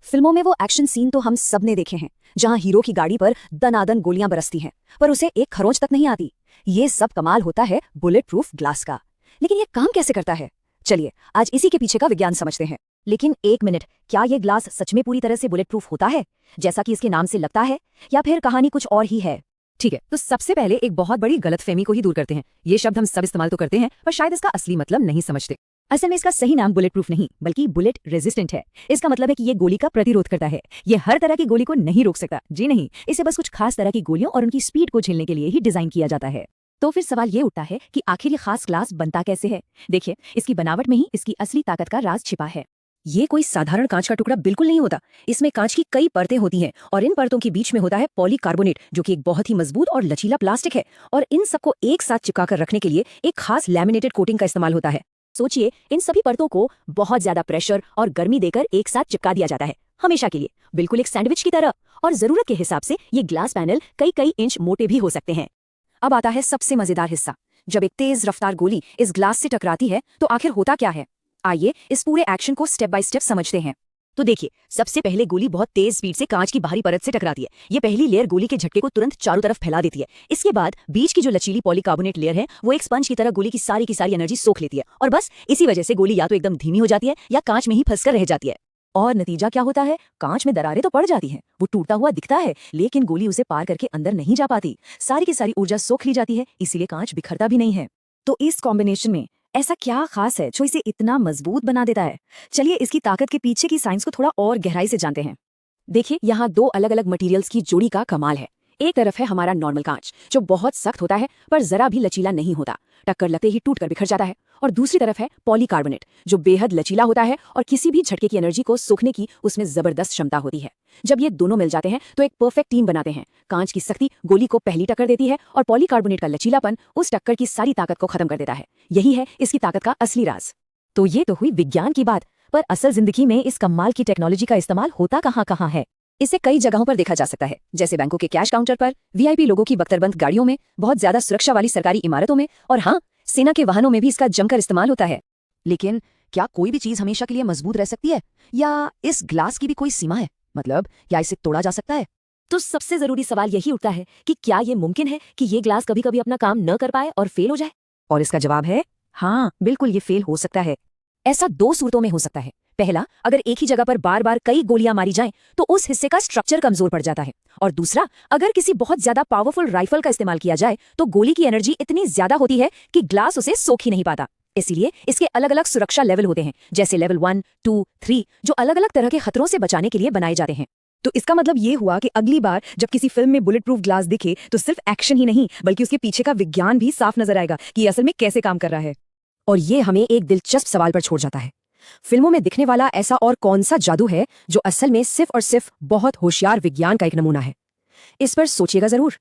फिल्मों में वो एक्शन सीन तो हम सब ने देखे हैं, जहां हीरो की गाड़ी पर दनादन गोलियां बरसती हैं, पर उसे एक खरोंच तक नहीं आती। ये सब कमाल होता है बुलेट प्रूफ ग्लास का। लेकिन ये काम कैसे करता है? चलिए आज इसी के पीछे का विज्ञान समझते हैं। लेकिन एक मिनट, क्या ये ग्लास सच में पूरी तरह से बुलेट प्रूफ होता है, जैसा कि इसके नाम से लगता है, या फिर कहानी कुछ और ही है? ठीक है, तो सबसे पहले एक बहुत बड़ी गलतफहमी को ही दूर करते हैं। ये शब्द हम सब इस्तेमाल तो करते हैं, पर शायद इसका असली मतलब नहीं समझते। असल में इसका सही नाम बुलेट प्रूफ नहीं बल्कि बुलेट रेजिस्टेंट है। इसका मतलब है कि ये गोली का प्रतिरोध करता है। ये हर तरह की गोली को नहीं रोक सकता, जी नहीं, इसे बस कुछ खास तरह की गोलियों और उनकी स्पीड को झेलने के लिए ही डिजाइन किया जाता है। तो फिर सवाल ये उठता है कि आखिर ये खास ग्लास बनता कैसे है। देखिए, इसकी बनावट में ही इसकी असली ताकत का राज छिपा है। ये कोई साधारण कांच का टुकड़ा बिल्कुल नहीं होता। इसमें कांच की कई परतें होती हैं और इन परतों के बीच में होता है पॉलीकार्बोनेट, जो कि एक बहुत ही मजबूत और लचीला प्लास्टिक है। और इन सबको एक साथ चिपका कर रखने के लिए एक खास लैमिनेटेड कोटिंग का इस्तेमाल होता है। सोचिए, इन सभी परतों को बहुत ज्यादा प्रेशर और गर्मी देकर एक साथ चिपका दिया जाता है, हमेशा के लिए, बिल्कुल एक सैंडविच की तरह। और जरूरत के हिसाब से ये ग्लास पैनल कई कई इंच मोटे भी हो सकते हैं। अब आता है सबसे मजेदार हिस्सा। जब एक तेज रफ्तार गोली इस ग्लास से टकराती है तो आखिर होता क्या है? आइए इस पूरे एक्शन को स्टेप बाय स्टेप समझते हैं। तो देखिए, सबसे पहले गोली बहुत तेज स्पीड से कांच की बाहरी परत से टकराती है। ये पहली लेयर गोली के झटके को तुरंत चारों तरफ फैला देती है। इसके बाद बीच की जो लचीली पॉलीकार्बोनेट लेयर है, वो एक स्पंज की तरह गोली की सारी एनर्जी सोख लेती है, और बस इसी वजह से गोली या तो एकदम धीमी हो जाती है या कांच में ही फंसकर रह जाती है। और नतीजा क्या होता है? कांच में दरारें तो पड़ जाती हैं, वो टूटता हुआ दिखता है, लेकिन गोली उसे पार करके अंदर नहीं जा पाती। सारी की सारी ऊर्जा सोख ली जाती है, इसीलिए कांच बिखरता भी नहीं है। तो इस कॉम्बिनेशन में ऐसा क्या खास है जो इसे इतना मजबूत बना देता है? चलिए इसकी ताकत के पीछे की साइंस को थोड़ा और गहराई से जानते हैं। देखिए, यहाँ दो अलग अलग मटेरियल्स की जोड़ी का कमाल है। एक तरफ है हमारा नॉर्मल कांच, जो बहुत सख्त होता है पर जरा भी लचीला नहीं होता, टक्कर लगते ही टूटकर बिखर जाता है। और दूसरी तरफ है पॉलीकार्बोनेट, जो बेहद लचीला होता है और किसी भी झटके की एनर्जी को सोखने की उसमें जबरदस्त क्षमता होती है। जब ये दोनों मिल जाते हैं तो एक परफेक्ट टीम बनाते हैं। कांच की सख्ती गोली को पहली टक्कर देती है और पॉलीकार्बोनेट का लचीलापन उस टक्कर की सारी ताकत को खत्म कर देता है। यही है इसकी ताकत का असली राज। तो ये तो हुई विज्ञान की बात, पर असल जिंदगी में इस कमाल की टेक्नोलॉजी का इस्तेमाल होता कहाँ है? इसे कई जगहों पर देखा जा सकता है, जैसे बैंकों के कैश काउंटर पर, वीआईपी लोगों की बख्तरबंद गाड़ियों में, बहुत ज्यादा सुरक्षा वाली सरकारी इमारतों में, और हाँ, सेना के वाहनों में भी इसका जमकर इस्तेमाल होता है। लेकिन क्या कोई भी चीज हमेशा के लिए मजबूत रह सकती है, या इस ग्लास की भी कोई सीमा है? मतलब क्या इसे तोड़ा जा सकता है? तो सबसे जरूरी सवाल यही उठता है कि क्या ये मुमकिन है कि ये ग्लास कभी कभी अपना काम न कर पाए और फेल हो जाए? और इसका जवाब है हाँ, बिल्कुल ये फेल हो सकता है। ऐसा दो सूरतों में हो सकता है। पहला, अगर एक ही जगह पर बार बार कई गोलियां मारी जाएं तो उस हिस्से का स्ट्रक्चर कमजोर पड़ जाता है। और दूसरा, अगर किसी बहुत ज्यादा पावरफुल राइफल का इस्तेमाल किया जाए तो गोली की एनर्जी इतनी ज्यादा होती है कि ग्लास उसे सोख ही नहीं पाता। इसीलिए इसके अलग अलग सुरक्षा लेवल होते हैं, जैसे लेवल 1, 2, 3, जो अलग अलग तरह के खतरों से बचाने के लिए बनाए जाते हैं। तो इसका मतलब ये हुआ कि अगली बार जब किसी फिल्म में बुलेट प्रूफ ग्लास दिखे तो सिर्फ एक्शन ही नहीं बल्कि उसके पीछे का विज्ञान भी साफ नजर आएगा कि असल में कैसे काम कर रहा है। और ये हमें एक दिलचस्प सवाल पर छोड़ जाता है। फिल्मों में दिखने वाला ऐसा और कौन सा जादू है जो असल में सिर्फ और सिर्फ बहुत होशियार विज्ञान का एक नमूना है? इस पर सोचिएगा जरूर।